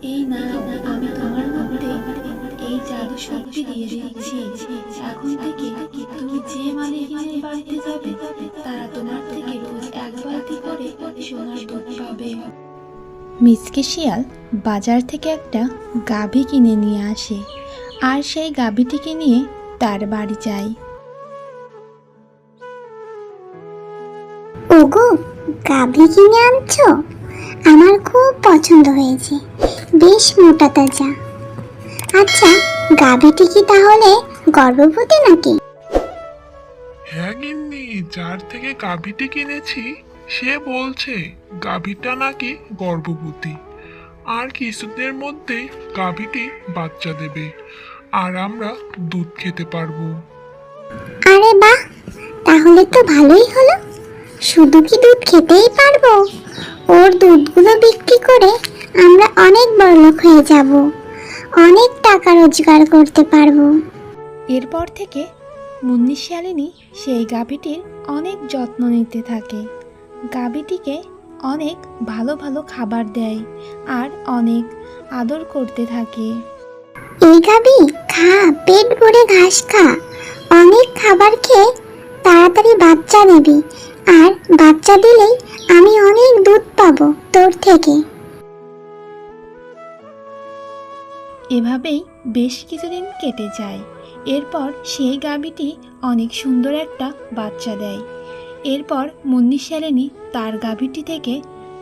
এই নাও, আমি তোমার মধ্যে এই জাদু শক্তি দিয়ে দিচ্ছি। এখন থেকে তুমি যে মালিকানায় বাড়িতে যাবে তারা তোমার থেকে রোজ এক বালতি করে সোনার দুধ পাবে। মিচকে শিয়াল বাজার থেকে একটা গাভী কিনে নিয়ে আসে আর সেই গাভীটিকে নিয়ে তার বাড়ি যায়। ওগো, গাভী কিনে আনছো? আমার খুব পছন্দ হয়েছে, বেশ মোটা তাজা। আচ্ছা, গাভীটি কি তাহলে গর্ভবতী নাকি? হ্যাঁ গিন্নি, যার থেকে গাভীটি কিনেছি সে বলছে গাভীটা নাকি গর্ভবতী, আর কিছুদিনের মধ্যে গাভীটি বাচ্চা দেবে আর আমরা দুধ খেতে পারবো। আরে বাহ, তাহলে তো ভালোই হলো। শুধু কি দুধ খেতেই পারবো? ওর দুধগুলো বিক্রি করে আমরা অনেক বড়লোক হয়ে যাব, অনেক টাকা রোজগার করতে পারবো। এরপর থেকে মুন্নি শিয়ালিনী সেই গাভীটির অনেক যত্ন নিতে থাকে। গাভীটিকে অনেক ভালো ভালো খাবার দেয় আর অনেক আদর করতে থাকে। এই গাভী, খা, পেট ভরে ঘাস খা, অনেক খাবার খেয়ে তাড়াতাড়ি বাচ্চা দিবি, আর বাচ্চা দিলেই আমি অনেক দুধ পাবো তোর থেকে। এভাবেই বেশ কিছুদিন কেটে যায়। এরপর সেই গাভীটি অনেক সুন্দর একটা বাচ্চা দেয়। এরপর মুন্নি শিয়ালিনী তার গাভীটি থেকে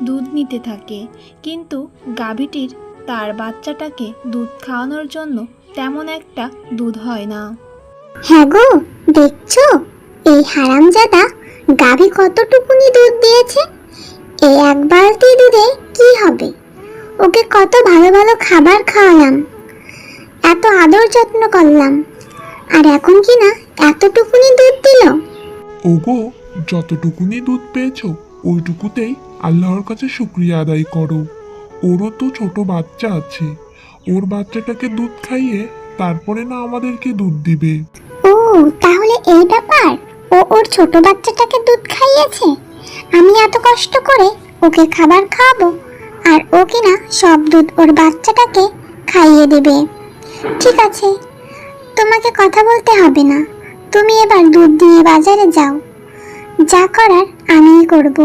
দুধ নিতে থাকে, কিন্তু গাভীটির তার বাচ্চাটাকে দুধ খাওয়ানোর জন্য তেমন একটা দুধ হয় না। হ্যাঁ গো, দেখছো এই হারামজাদা গাভী কতটুকুনি দুধ দিয়েছে? এই এক বালতি দুধে কি হবে? ওকে কত ভালো ভালো খাবার খাওয়ালাম, এত আদর যত্ন করলাম, আর এখন কি না এতটুকুনি দুধ দিল। ওগো, যতটুকুনি দুধ পেয়েছো ওইটুকুতেই আল্লাহর কাছে শুকরিয়া আদায় করো। ওরও তো ছোট বাচ্চা আছে, ওর বাচ্চাটাকে দুধ খাইয়ে তারপরে না আমাদেরকে দুধ দিবে। ও, তাহলে এই ব্যাপার। ও ওর ছোট বাচ্চাটাকে দুধ খাইয়েছে, আমি এত কষ্ট করে ওকে খাবার খাওয়াবো, আর ও কিনা সব দুধ ওর বাচ্চাটাকে খাইয়ে দেবে। ঠিক আছে, তোমাকে কথা বলতে হবে না, তুমি এবার দুধ দিয়ে বাজারে যাও, যা করার আমিই করব।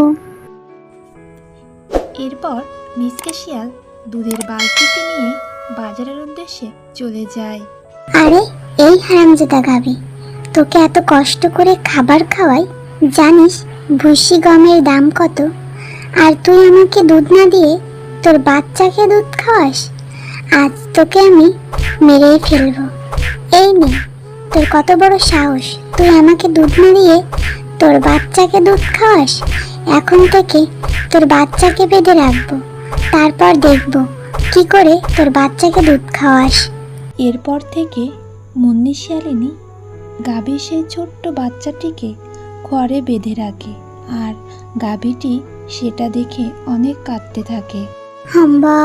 এরপর মিচকে শিয়াল দুধের বালতিটি নিয়ে বাজারের উদ্দেশ্যে চলে যায়। আরে এই হারামজাদা গাভী, তোকে এত কষ্ট করে খাবার খাওয়াই, জানিস ভুসি গমের দাম কত? আর তুই আমাকে দুধ না দিয়ে তোর বাচ্চাকে দুধ খাওয়াস? আজ তোকে আমি মেরেই ফেলবো। এই নে, তোর কত বড় সাহস, তুই আমাকে দুধ না দিয়ে তোর বাচ্চাকে দুধ খাওয়াস? এখন থেকে তোর বাচ্চাকে বেঁধে রাখবো, তারপর দেখবো কি করে তোর বাচ্চাকে দুধ খাওয়াস। এরপর থেকে মুন্নি শিয়ালিনী গাভীর সেই ছোট্ট বাচ্চাটিকে ঘরে বেঁধে রাখে, আর গাভীটি সেটা দেখে অনেক কাঁদতে থাকে। হাম্বা,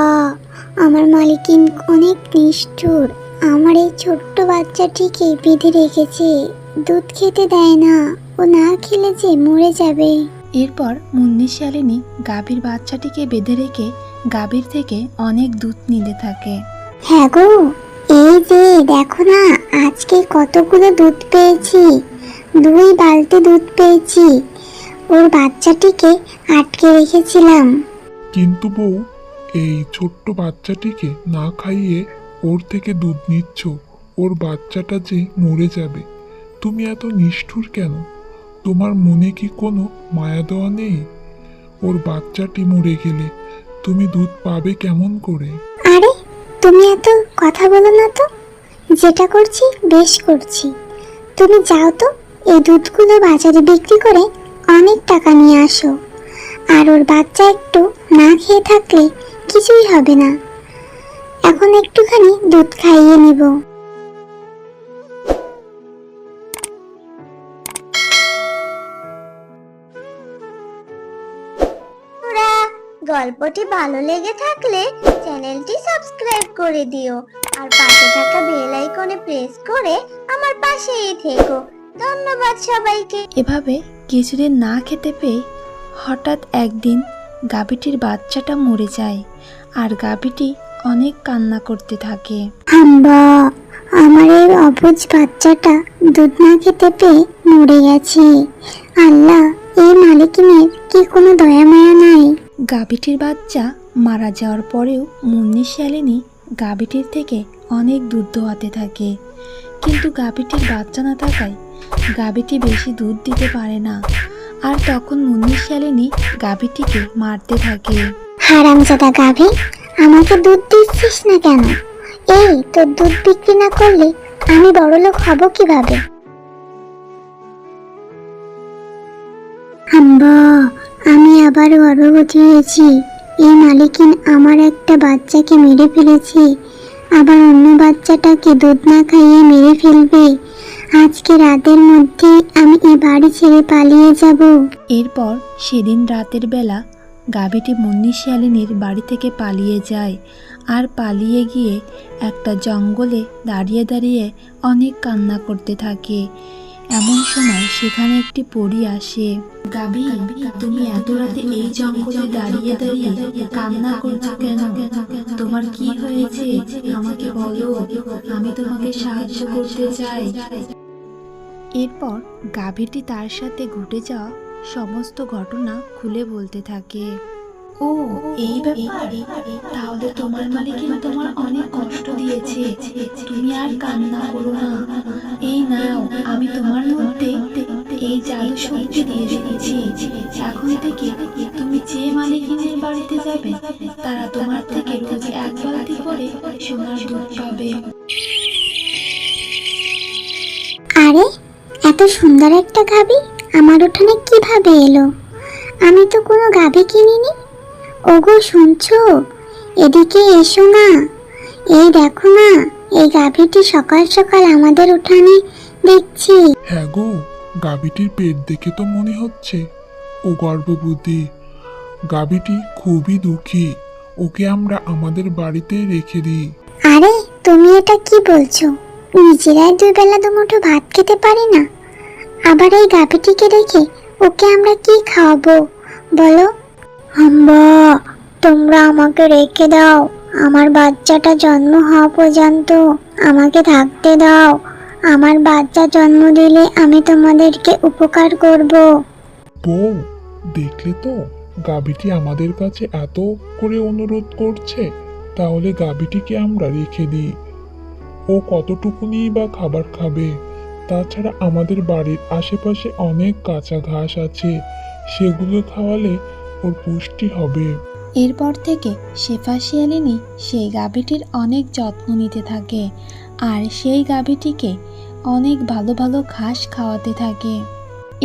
আমার মালিকিন অনেক নিষ্ঠুর, আমার এই ছোট্ট বাচ্চাটিকে বেঁধে রেখেছে, দুধ খেতে দেয় না, ও না খেলে যে মরে যাবে। এরপর মুন্নি শিয়ালিনী গাভীর বাচ্চাটিকে বেঁধে রেখে গাভীর থেকে অনেক দুধ নিতে থাকে। হ্যাঁ গো, এই যে দেখো না, আজকে কতগুলো দুধ পেয়েছি, 2 বালতি দুধ পেয়েছি। ওর বাচ্চাটিকে আটকে রেখেছিলাম। কিন্তু বউ, এই ছোট্ট বাচ্চাটিকে না খাইয়ে ওর থেকে দুধ নিচ্ছ, ওর বাচ্চাটা যে মরে যাবে। তুমি এত নিষ্ঠুর কেন? তোমার মনে কি কোনো মায়া দেওয়া নেই? ওর বাচ্চাটি মরে গেলে তুমি দুধ পাবে কেমন করে? আরে তুমি এত কথা বলো না তো, যেটা করছি বেশ করছি। তুমি যাও তো, এই দুধগুলো বাজারে বিক্রি করে অনেক টাকা নিয়ে আসো, আর ওর বাচ্চা একটু না খেয়ে থাকলে কিছুই হবে না। এখন একটুখানি দুধ খাইয়ে নিব। গল্পটি ভালো লেগে থাকলে চ্যানেলটি সাবস্ক্রাইব করে দিও, আর পাশে থাকা বেল আইকনে প্রেস করে আমার পাশেই থেকো। ধন্যবাদ সবাইকে। এভাবে কিছুদিন না খেতে পেয়ে হঠাৎ একদিন গাভীটির বাচ্চাটা মরে যায়, আর গাভীটি অনেক কান্না করতে থাকে। হাম্বা, আমার এই অবুঝ বাচ্চাটা দুধ না খেতে পেয়ে মরে গেছে। আল্লাহ, এই মালিকিনের কি কোনো দয়া মায়া নাই? গাভীটির বাচ্চা মারা যাওয়ার পরেও মুন্নি শিয়ালিনী গাভীটির থেকে অনেক দুধ দোয়াতে থাকে, কিন্তু গাভীটির বাচ্চা না থাকায় গাভীটি বেশি দুধ দিতে পারে না। আর তখন মুন্নি শিয়ালিনী গাভীটিকে মারতে থাকে। হারামজাদা গাভী, আমাকে দুধ দিচ্ছিস না কেন? এই তোর দুধ বিক্রি না করলে আমি বড়লোক হব কিভাবে? হাম্বা, আমি আবার গর্ভবতী হয়েছি। এই মালিকিন আমার একটা বাচ্চাকে মেরে ফেলেছে, আবার অন্য বাচ্চাটাকে দুধ না খাইয়ে মেরে ফেলবে। আজকে রাতের মধ্যে আমি এই বাড়ি ছেড়ে পালিয়ে যাব। এরপর সেদিন রাতের বেলা গাভীটি মুন্নি শিয়ালিনীর বাড়ি থেকে পালিয়ে যায়, আর পালিয়ে গিয়ে একটা জঙ্গলে দাঁড়িয়ে দাঁড়িয়ে অনেক কান্না করতে থাকে। এমন সময় সেখানে একটি পরী আসে। গাবি, তুমি এত রাতে এই জঙ্গলে দাঁড়িয়ে দাঁড়িয়ে কান্না করছো কেন? তোমার কি হয়েছে আমাকে বলো, আমি তোমাকে সাহায্য করতে চাই। এরপর গাভীটি তার সাথে ঘটে যাওয়া সমস্ত ঘটনা খুলে বলতে থাকে। ও, এই ব্যাপার। তাহলে তোমার মালিকিন তোমার অনেক কষ্ট দিয়েছে, তুমি আর কান্না করো না। এই নাও, আমি তোমার মধ্যে এই জাদু শক্তি দিয়ে দিয়েছি। এখন থেকে তুমি যে মালিকিনের বাড়িতে যাবে তারা তোমার থেকে রোজ এক বালতি করে সোনার দুধ পাবে। আরে, এত সুন্দর একটা গাভী আমার উঠানে কিভাবে এলো? আমি তো কোনো গাভী কিনিনি। ওগো, শুনছো? এদিকে এসো না। এই দেখো না, এই গাভীটি সকাল সকাল আমাদের উঠানে দেখছি। হ্যাঁ গো, গাভীটির পেট দেখে তো মনে হচ্ছে ও গর্ভবতী। গাভীটি খুবই দুঃখী, ওকে আমরা আমাদের বাড়িতে রেখে দিই। আরে, তুমি এটা কি বলছো? নিজেরাই দুই বেলা দুমুঠো ভাত খেতে পারি না, আবার এই গাভীটিকে রেখে ওকে আমরা কি খাওয়াবো বলো? হাম্বা, তোমরা আমাকে রেখে দাও। আমার বাচ্চাটা জন্ম হওয়া পর্যন্ত আমাকে থাকতে দাও। আমার বাচ্চা জন্ম দিলে আমি তোমাদেরকে উপকার করব। বউ, দেখলে তো গাভীটি আমাদের কাছে এত করে অনুরোধ করছে, তাহলে গাভীটিকে আমরা রেখে দিই। ও কতটুকুনি বা খাবার খাবে? তাছাড়া আমাদের বাড়ির আশেপাশে অনেক কাঁচা ঘাস আছে, সেগুলো খাওয়ালে ওর পুষ্টি হবে। এরপর থেকে শেফা শিয়ালিনী সেই গাভীটির অনেক যত্ন নিতে থাকে, আর সেই গাভীটিকে অনেক ভালো ভালো ঘাস খাওয়াতে থাকে।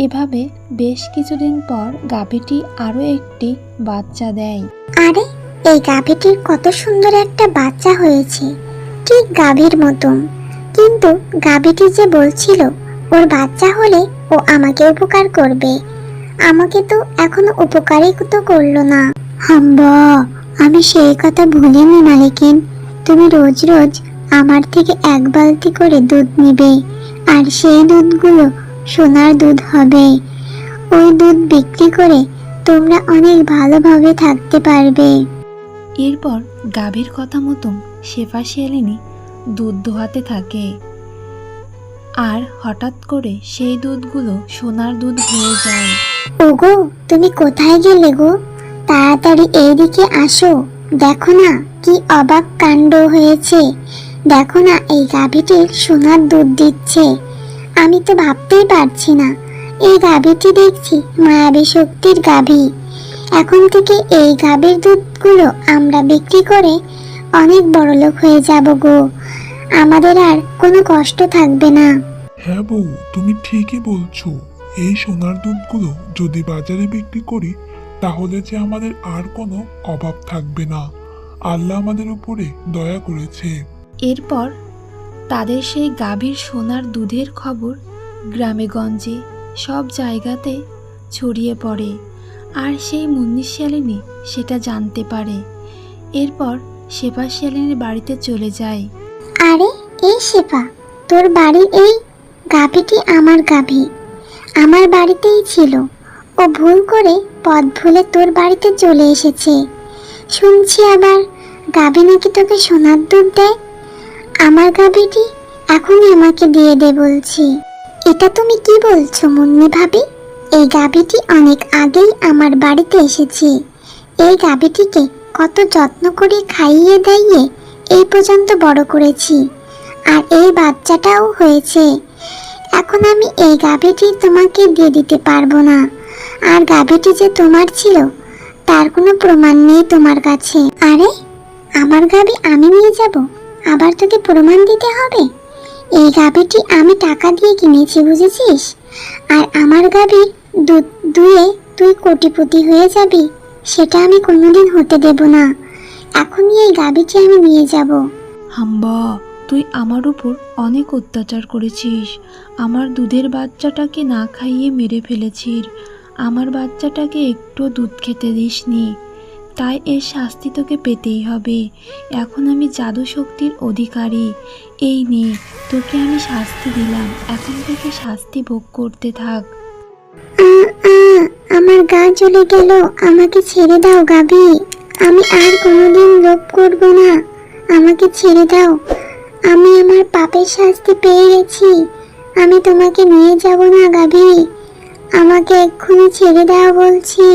এভাবে বেশ কিছুদিন পর গাভীটি আরও একটি বাচ্চা দেয়। আরে, এই গাভীটির কত সুন্দর একটা বাচ্চা হয়েছে, ঠিক গাভীর মতন। কিন্তু গাভীটি যে বলছিল ওর বাচ্চা হলে ও আমাকে উপকার করবে, আমাকে তো এখনো উপকারই তো করলো না। হাম্বা, আমি সেই কথা ভুলিনি মালিকিন। তুমি রোজ রোজ আমার থেকে এক বালতি করে দুধ নিবে, আর সেই দুধগুলো সোনার দুধ হবে। ওই দুধ বিক্রি করে তোমরা অনেক ভালোভাবে থাকতে পারবে। এরপর গাভীর কথা মতন শেফা শিয়ালিনী দুধ দোহাতে থাকে, আর হঠাৎ করে সেই দুধগুলো সোনার দুধ হয়ে যায়। ওগো, তুমি কোথায় গেলে গো? তাড়াতাড়ি এইদিকে আসো। দেখো না কি অবাক কাণ্ড হয়েছে। দেখো না, এই গাভীটি সোনার দুধ দিচ্ছে। আমি তো ভাবতেই পারছি না, এই গাভীটি দেখছি মায়াবী শক্তির গাভী। এখন থেকে এই গাভীর দুধগুলো আমরা বিক্রি করে অনেক বড়লোক হয়ে যাব গো। আমাদের আর কোনো কষ্ট থাকবে না। হ্যাঁ বউ, তুমি ঠিকই বলছো। এই সোনার দুধগুলো যদি বাজারে বিক্রি করি, তাহলে যে আমাদের আর কোনো অভাব থাকবে না। আল্লাহ আমাদের উপরে দয়া করেছে। এরপর তাদের সেই গাভীর সোনার দুধের খবর গ্রামে গঞ্জে সব জায়গাতে ছড়িয়ে পড়ে, আর সেই মুন্নি শিয়ালিনী সেটা জানতে পারে। এরপর শেফা শিয়ালিনীর বাড়িতে চলে যায়। আরে, এই শেফা, তোর বাড়ির এই গাভীটি আমার গাভী, আমার বাড়িতেই ছিল। ও ভুল করে পথ ভুলে তোর বাড়িতে চলে এসেছে। শুনছি আবার গাভী নাকি তোকে সোনার দুধ দেয়। আমার গাভীটি এখনই আমাকে দিয়ে দে বলছি। এটা তুমি কি বলছো মুন্নি ভাবি? এই গাভীটি অনেক আগেই আমার বাড়িতে এসেছে। এই গাভীটিকে কত যত্ন করে খাইয়ে দাইয়ে এই পর্যন্ত বড় করেছি, আর এই বাচ্চাটাও হয়েছে। এখন আমি এই গাভীটি তোমাকে দিয়ে দিতে পারবো না। আর গাভীটি যে তোমার ছিল তার কোনো প্রমাণ নেই তোমার কাছে। আরে আমার গাভী আমি নিয়ে যাব, আবার তোকে প্রমাণ দিতে হবে? এই গাভীটি আমি টাকা দিয়ে কিনেছি, বুঝেছিস? আর আমার গাভীর দুধ দুয়ে তুই কোটিপতি হয়ে যাবি, সেটা আমি কোনোদিন হতে দেব না। এখনই এই গাভীটি আমি নিয়ে যাব। হাম্বা, তুই আমার উপর অনেক অত্যাচার করেছিস। আমার দুধের বাচ্চাটাকে না খাইয়ে মেরে ফেলেছিস। আমার বাচ্চাটাকে একটু দুধ খেতে দিসনি, তাই এর শাস্তি তোকে পেতেই হবে। এখন আমি জাদু শক্তির অধিকারী। এই নে, তোকে আমি শাস্তি দিলাম, এখন থেকে শাস্তি ভোগ করতে থাক। আমার গা জ্বলে গেল, আমাকে ছেড়ে দাও গাভী। আমি আর কোনোদিন লোভ করব না, আমাকে ছেড়ে দাও। আমি আমার পাপের শাস্তি পেয়ে গেছি, আমি তোমাকে নিয়ে যাব না গাভী। আমাকে এক্ষুনি ছেড়ে দাও বলছি।